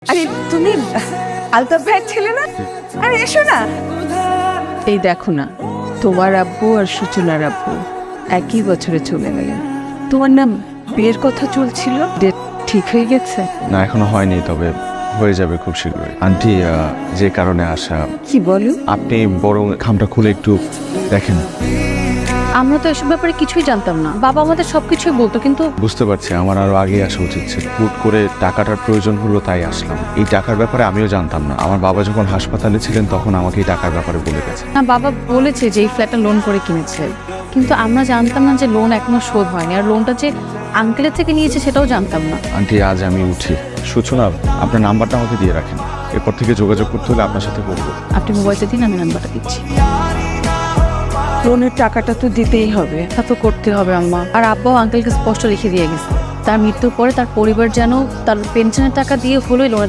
আরে তুমি আলতাফ ভাইয়ের ছেলে না? আরে এসো না। এই দেখো না, তোমার আব্বু আর সূচনার আব্বু একই বছরে চলে গেলেন। তোমার নাম বিয়ের কথা চলছিল, ডেট ঠিক হয়ে গেছে? না, এখনো হয়নি, তবে হয়ে যাবে খুব শীঘ্রই। আন্টি, যে কারণে আসা, কি বলো? আপনি বরং খামটা খুলে একটু দেখেন। আমরা তো এসব ব্যাপারে কিছুই জানতাম না, বাবা আমাদের সবকিছুই বলতো, কিন্তু বুঝতে পারছি, আমার আরো আগে আসা উচিত ছিল। হুট করে টাকাটার প্রয়োজন হলো তাই আসলাম। এই টাকার ব্যাপারে আমিও জানতাম না। আমার বাবা যখন হাসপাতালে ছিলেন তখন আমাকে এই টাকার ব্যাপারে বলে গেছে। না, বাবা বলেছে যে এই ফ্ল্যাটটা লোন করে কিনেছে, কিন্তু আমরা জানতাম না যে লোন এখনো শোধ হয়নি, আর লোনটা যে আঙ্কেলের থেকে নিয়েছে সেটাও জানতাম না। আন্টি, আজ আমি উঠি। সূচনা, আপনার নাম্বারটা আমাকে দিয়ে রাখেন, এরপর থেকে যোগাযোগ করতে হলে আপনার সাথে করবো। আপনি মোবাইলটা দিন, আমি নাম্বারটা দিচ্ছি। লোনের টাকাটা তো দিতেই হবে। তা তো করতে হবে আম্মা, আর আব্বাও আঙ্কেলকে স্পষ্ট লিখে দিয়ে গেছে তার মৃত্যুর পরে তার পরিবার যেন তার পেনশনের টাকা দিয়ে হলেই লোনের